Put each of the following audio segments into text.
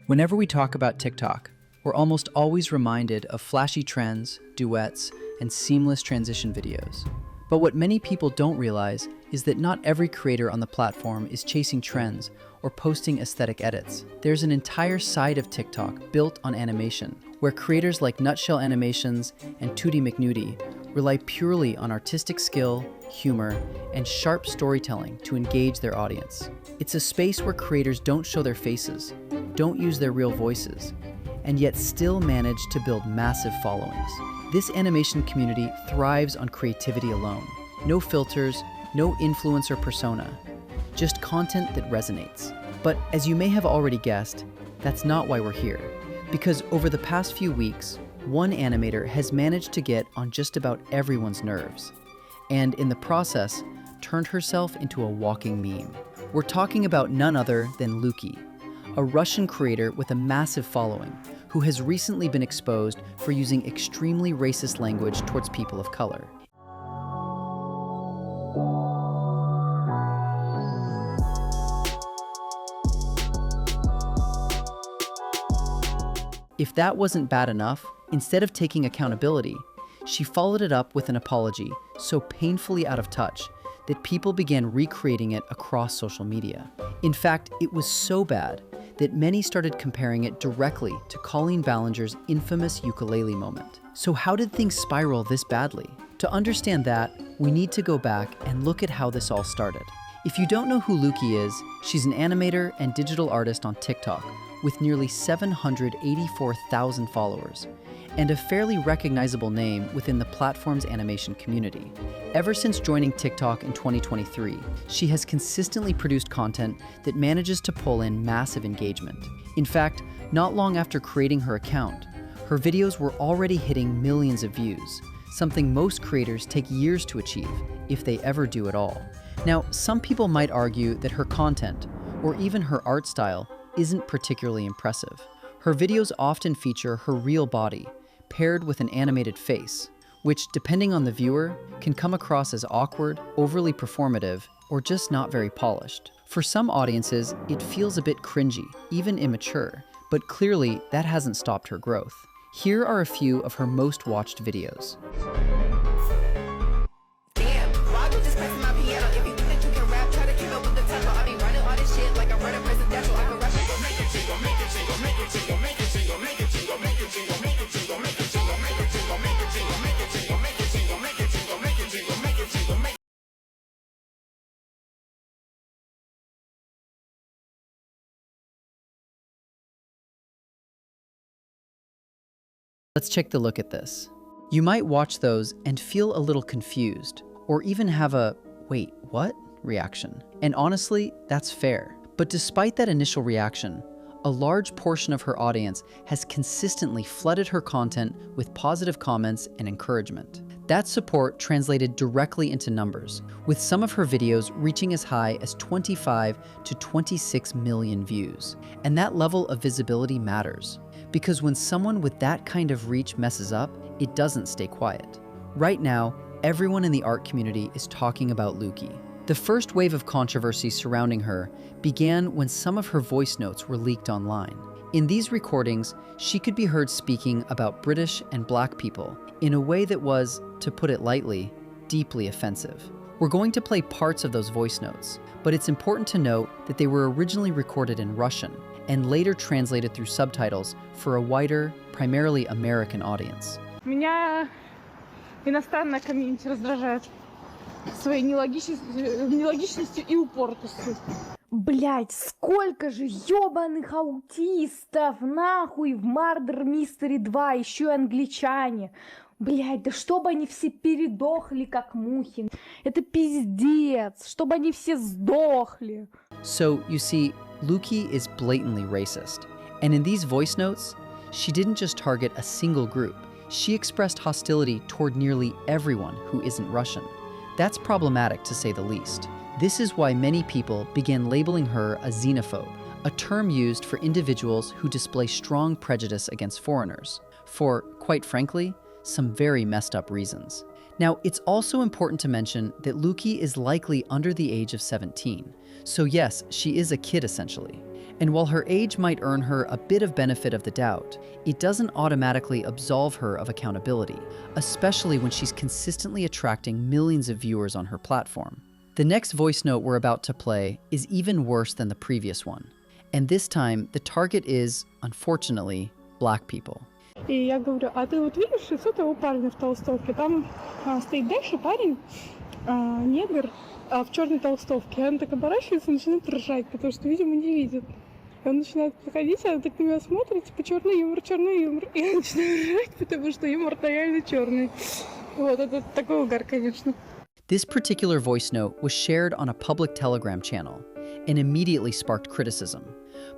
Whenever we talk about TikTok, we're almost always reminded of flashy trends, duets, and seamless transition videos. But what many people don't realize is that not every creator on the platform is chasing trends or posting aesthetic edits. There's an entire side of TikTok built on animation, where creators like Nutshell Animations and Tootie McNudie rely purely on artistic skill, humor, and sharp storytelling to engage their audience. It's a space where creators don't show their faces, don't use their real voices, and yet still manage to build massive followings. This animation community thrives on creativity alone. No filters, no influencer persona, just content that resonates. But as you may have already guessed, that's not why we're here. Because over the past few weeks, one animator has managed to get on just about everyone's nerves, and in the process, turned herself into a walking meme. We're talking about none other than Luki, a Russian creator with a massive following, who has recently been exposed for using extremely racist language towards people of color. If that wasn't bad enough, instead of taking accountability, she followed it up with an apology so painfully out of touch that people began recreating it across social media. In fact, it was so bad that many started comparing it directly to Colleen Ballinger's infamous ukulele moment. So how did things spiral this badly? To understand that, we need to go back and look at how this all started. If you don't know who Luki is, she's an animator and digital artist on TikTok with nearly 784,000 followers, and a fairly recognizable name within the platform's animation community. Ever since joining TikTok in 2023, she has consistently produced content that manages to pull in massive engagement. In fact, not long after creating her account, her videos were already hitting millions of views, something most creators take years to achieve, if they ever do at all. Now, some people might argue that her content, or even her art style, isn't particularly impressive. Her videos often feature her real body, paired with an animated face, which, depending on the viewer, can come across as awkward, overly performative, or just not very polished. For some audiences, it feels a bit cringy, even immature, but clearly that hasn't stopped her growth. Here are a few of her most watched videos. Let's take a look at this. You might watch those and feel a little confused, or even have a, wait, what? Reaction. And honestly, that's fair. But despite that initial reaction, a large portion of her audience has consistently flooded her content with positive comments and encouragement. That support translated directly into numbers, with some of her videos reaching as high as 25 to 26 million views. And that level of visibility matters, because when someone with that kind of reach messes up, it doesn't stay quiet. Right now, everyone in the art community is talking about Luki. The first wave of controversy surrounding her began when some of her voice notes were leaked online. In these recordings, she could be heard speaking about British and Black people in a way that was, to put it lightly, deeply offensive. We're going to play parts of those voice notes, but it's important to note that they were originally recorded in Russian and later translated through subtitles for a wider, primarily American audience. Меня иностранная комьюнити раздражает своей нелогичностью и упоротостью. Блять, сколько же ёбаных аутистов, нахуй, в Murder Mystery 2, еще и англичане. Блять, да чтобы они все передохли, как мухи. Это пиздец, чтобы они все сдохли. So, you see, Luki is blatantly racist. And in these voice notes, she didn't just target a single group. She expressed hostility toward nearly everyone who isn't Russian. That's problematic, to say the least. This is why many people began labeling her a xenophobe, a term used for individuals who display strong prejudice against foreigners, for, quite frankly, some very messed up reasons. Now, it's also important to mention that Luki is likely under the age of 17. So yes, she is a kid essentially. And while her age might earn her a bit of benefit of the doubt, it doesn't automatically absolve her of accountability, especially when she's consistently attracting millions of viewers on her platform. The next voice note we're about to play is even worse than the previous one. And this time, the target is, unfortunately, black people. И я говорю, а ты вот видишь лицо того парня в толстовке? Там стоит дальше парень, негр, в черной толстовке. И она так оборачивается и начинает ржать, потому что, видимо, не видит. И он начинает подходить, она так на меня смотрит, типа, черный юмор. И я начинаю ржать, потому что юмор реально черный. Вот, это такой угар, конечно. This particular voice note was shared on a public Telegram channel and immediately sparked criticism.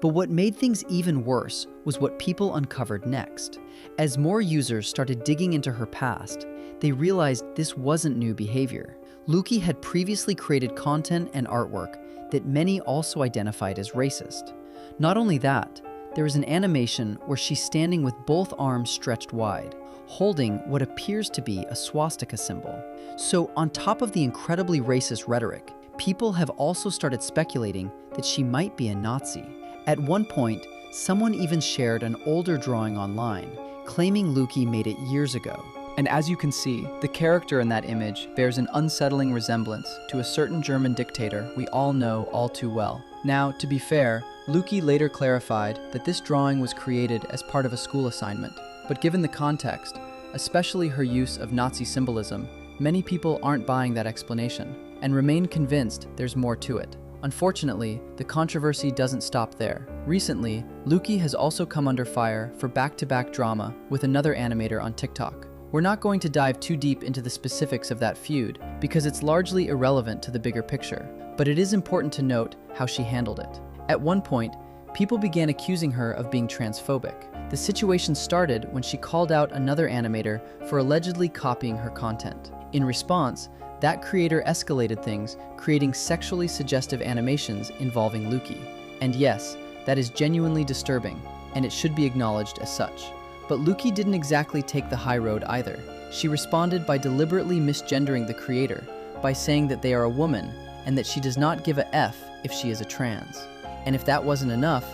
But what made things even worse was what people uncovered next. As more users started digging into her past, they realized this wasn't new behavior. Luki had previously created content and artwork that many also identified as racist. Not only that, there is an animation where she's standing with both arms stretched wide, holding what appears to be a swastika symbol. So on top of the incredibly racist rhetoric, people have also started speculating that she might be a Nazi. At one point, someone even shared an older drawing online, claiming Luki made it years ago. And as you can see, the character in that image bears an unsettling resemblance to a certain German dictator we all know all too well. Now, to be fair, Luki later clarified that this drawing was created as part of a school assignment. But given the context, especially her use of Nazi symbolism, many people aren't buying that explanation and remain convinced there's more to it. Unfortunately, the controversy doesn't stop there. Recently, Luki has also come under fire for back-to-back drama with another animator on TikTok. We're not going to dive too deep into the specifics of that feud because it's largely irrelevant to the bigger picture, but it is important to note how she handled it. At one point, people began accusing her of being transphobic. The situation started when she called out another animator for allegedly copying her content. In response, that creator escalated things, creating sexually suggestive animations involving Luki. And yes, that is genuinely disturbing, and it should be acknowledged as such. But Luki didn't exactly take the high road either. She responded by deliberately misgendering the creator, by saying that they are a woman, and that she does not give a F if she is a trans. And if that wasn't enough,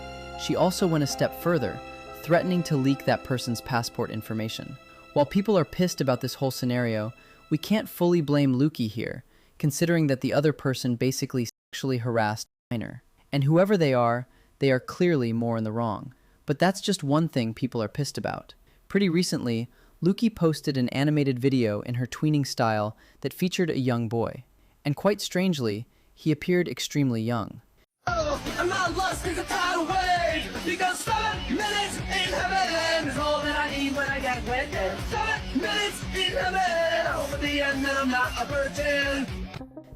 she also went a step further, threatening to leak that person's passport information. While people are pissed about this whole scenario, we can't fully blame Luki here, considering that the other person basically sexually harassed a minor. And whoever they are clearly more in the wrong. But that's just one thing people are pissed about. Pretty recently, Luki posted an animated video in her tweening style that featured a young boy. And quite strangely, he appeared extremely young. I'm not lost in the tidal wave, because 7 minutes in heaven is all that I need when I get wet. 7 minutes in heaven, over the end and I'm not a virgin.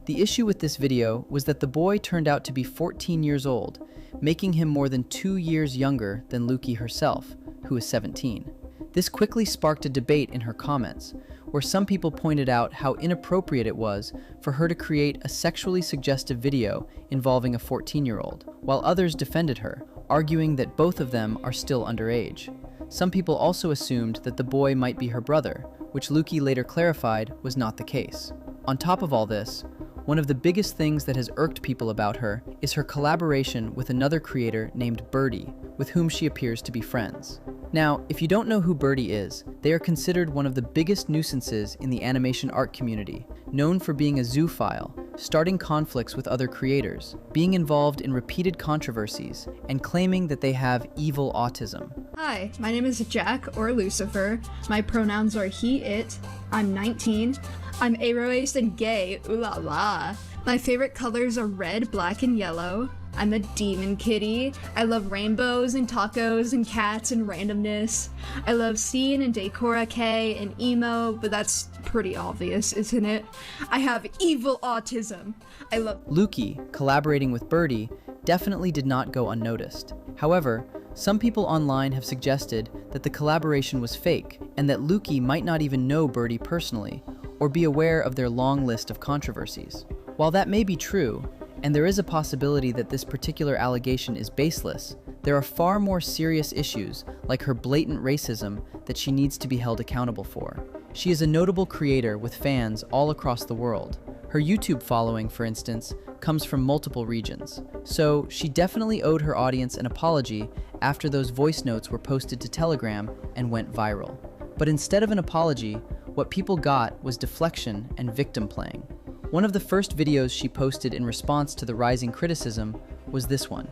The issue with this video was that the boy turned out to be 14 years old, making him more than 2 years younger than Luki herself, who is 17. This quickly sparked a debate in her comments, where some people pointed out how inappropriate it was for her to create a sexually suggestive video involving a 14-year-old, while others defended her, arguing that both of them are still underage. Some people also assumed that the boy might be her brother, which Luki later clarified was not the case. On top of all this, one of the biggest things that has irked people about her is her collaboration with another creator named Birdie, with whom she appears to be friends. Now, if you don't know who Birdie is, they are considered one of the biggest nuisances in the animation art community, known for being a zoophile, starting conflicts with other creators, being involved in repeated controversies, and claiming that they have evil autism. Hi, my name is Jack, or Lucifer. My pronouns are he, it. I'm 19. I'm aroaced and gay, ooh la la. My favorite colors are red, black, and yellow. I'm a demon kitty. I love rainbows and tacos and cats and randomness. I love scene and decora and emo, but that's pretty obvious, isn't it? I have evil autism. I love Luki, collaborating with Birdie, definitely did not go unnoticed. However, some people online have suggested that the collaboration was fake and that Luki might not even know Birdie personally or be aware of their long list of controversies. While that may be true, and there is a possibility that this particular allegation is baseless, there are far more serious issues like her blatant racism that she needs to be held accountable for. She is a notable creator with fans all across the world. Her YouTube following, for instance, comes from multiple regions. So she definitely owed her audience an apology after those voice notes were posted to Telegram and went viral. But instead of an apology, what people got was deflection and victim playing. One of the first videos she posted in response to the rising criticism was this one.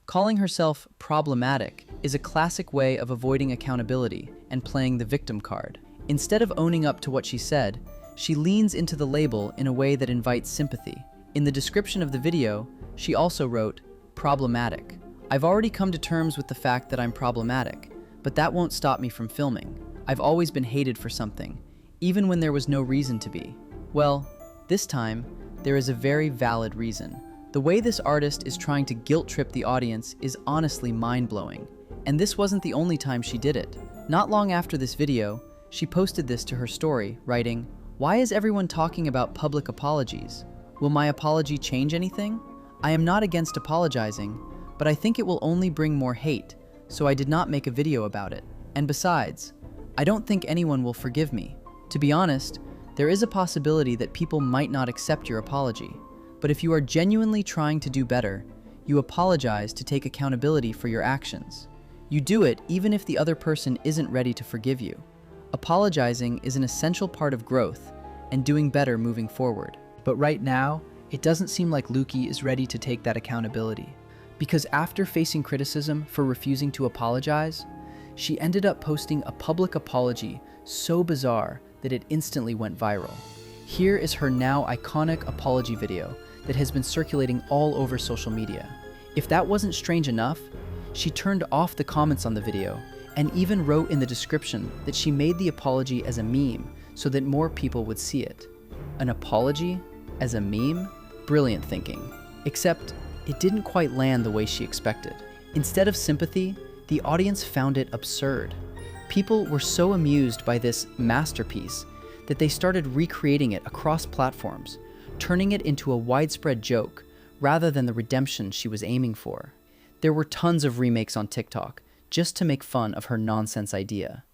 Calling herself problematic is a classic way of avoiding accountability and playing the victim card. Instead of owning up to what she said, she leans into the label in a way that invites sympathy. In the description of the video, she also wrote, "Problematic. I've already come to terms with the fact that I'm problematic, but that won't stop me from filming. I've always been hated for something, even when there was no reason to be. Well, this time, there is a very valid reason." The way this artist is trying to guilt-trip the audience is honestly mind-blowing. And this wasn't the only time she did it. Not long after this video, she posted this to her story, writing, "Why is everyone talking about public apologies? Will my apology change anything? I am not against apologizing, but I think it will only bring more hate, so I did not make a video about it. And besides, I don't think anyone will forgive me. To be honest, there is a possibility that people might not accept your apology. But if you are genuinely trying to do better, you apologize to take accountability for your actions. You do it even if the other person isn't ready to forgive you. Apologizing is an essential part of growth and doing better moving forward." But right now, it doesn't seem like Luki is ready to take that accountability. Because after facing criticism for refusing to apologize, she ended up posting a public apology so bizarre that it instantly went viral. Here is her now iconic apology video that has been circulating all over social media. If that wasn't strange enough, she turned off the comments on the video and even wrote in the description that she made the apology as a meme so that more people would see it. An apology as a meme? Brilliant thinking. Except it didn't quite land the way she expected. Instead of sympathy, the audience found it absurd. People were so amused by this masterpiece that they started recreating it across platforms, turning it into a widespread joke rather than the redemption she was aiming for. There were tons of remakes on TikTok just to make fun of her nonsense idea.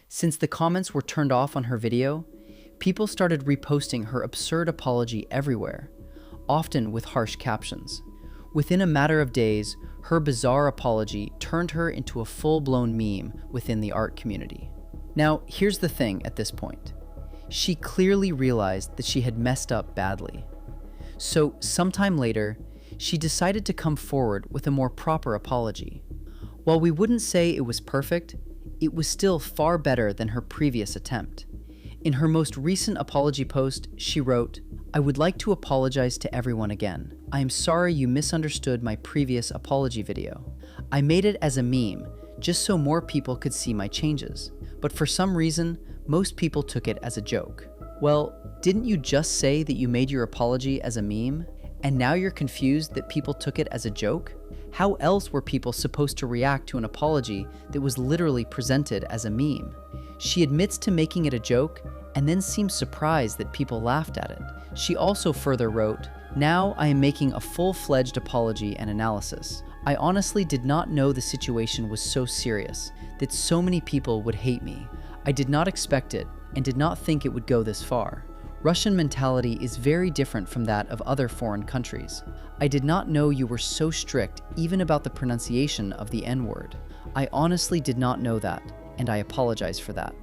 Since the comments were turned off on her video, people started reposting her absurd apology everywhere, often with harsh captions. Within a matter of days, her bizarre apology turned her into a full-blown meme within the art community. Now, here's the thing at this point. She clearly realized that she had messed up badly. So, sometime later, she decided to come forward with a more proper apology. While we wouldn't say it was perfect, it was still far better than her previous attempt. In her most recent apology post, she wrote, "I would like to apologize to everyone again. I am sorry you misunderstood my previous apology video. I made it as a meme, just so more people could see my changes. But for some reason, most people took it as a joke." Well, didn't you just say that you made your apology as a meme? And now you're confused that people took it as a joke? How else were people supposed to react to an apology that was literally presented as a meme? She admits to making it a joke and then seems surprised that people laughed at it. She also further wrote, "Now I am making a full-fledged apology and analysis. I honestly did not know the situation was so serious, that so many people would hate me. I did not expect it and did not think it would go this far. Russian mentality is very different from that of other foreign countries. I did not know you were so strict even about the pronunciation of the N-word. I honestly did not know that, and I apologize for that.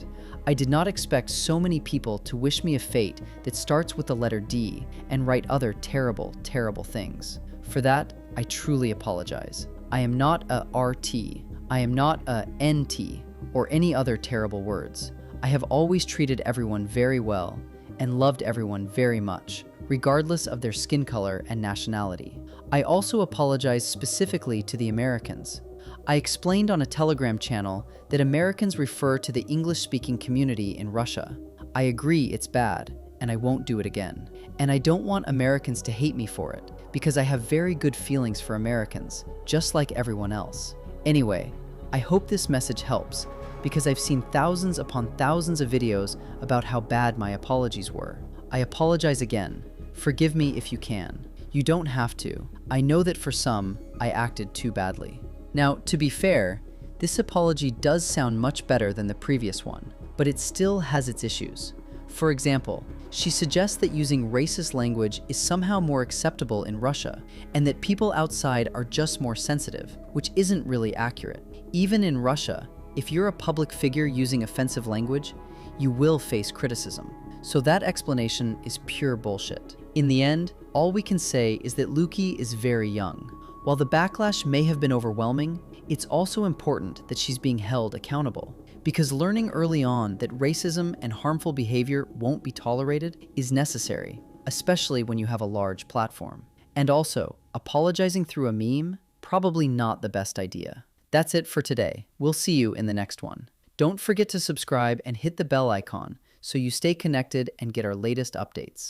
I did not expect so many people to wish me a fate that starts with the letter D and write other terrible, terrible things. For that, I truly apologize. I am not a RT, I am not a NT, or any other terrible words. I have always treated everyone very well and loved everyone very much, regardless of their skin color and nationality. I also apologize specifically to the Americans. I explained on a Telegram channel that Americans refer to the English-speaking community in Russia. I agree it's bad, and I won't do it again. And I don't want Americans to hate me for it, because I have very good feelings for Americans, just like everyone else. Anyway, I hope this message helps, because I've seen thousands upon thousands of videos about how bad my apologies were. I apologize again. Forgive me if you can. You don't have to. I know that for some, I acted too badly. Now, to be fair, this apology does sound much better than the previous one, but it still has its issues. For example, she suggests that using racist language is somehow more acceptable in Russia, and that people outside are just more sensitive, which isn't really accurate. Even in Russia, if you're a public figure using offensive language, you will face criticism. So that explanation is pure bullshit. In the end, all we can say is that Luki is very young. While the backlash may have been overwhelming, it's also important that she's being held accountable. Because learning early on that racism and harmful behavior won't be tolerated is necessary, especially when you have a large platform. And also, apologizing through a meme, probably not the best idea. That's it for today. We'll see you in the next one. Don't forget to subscribe and hit the bell icon so you stay connected and get our latest updates.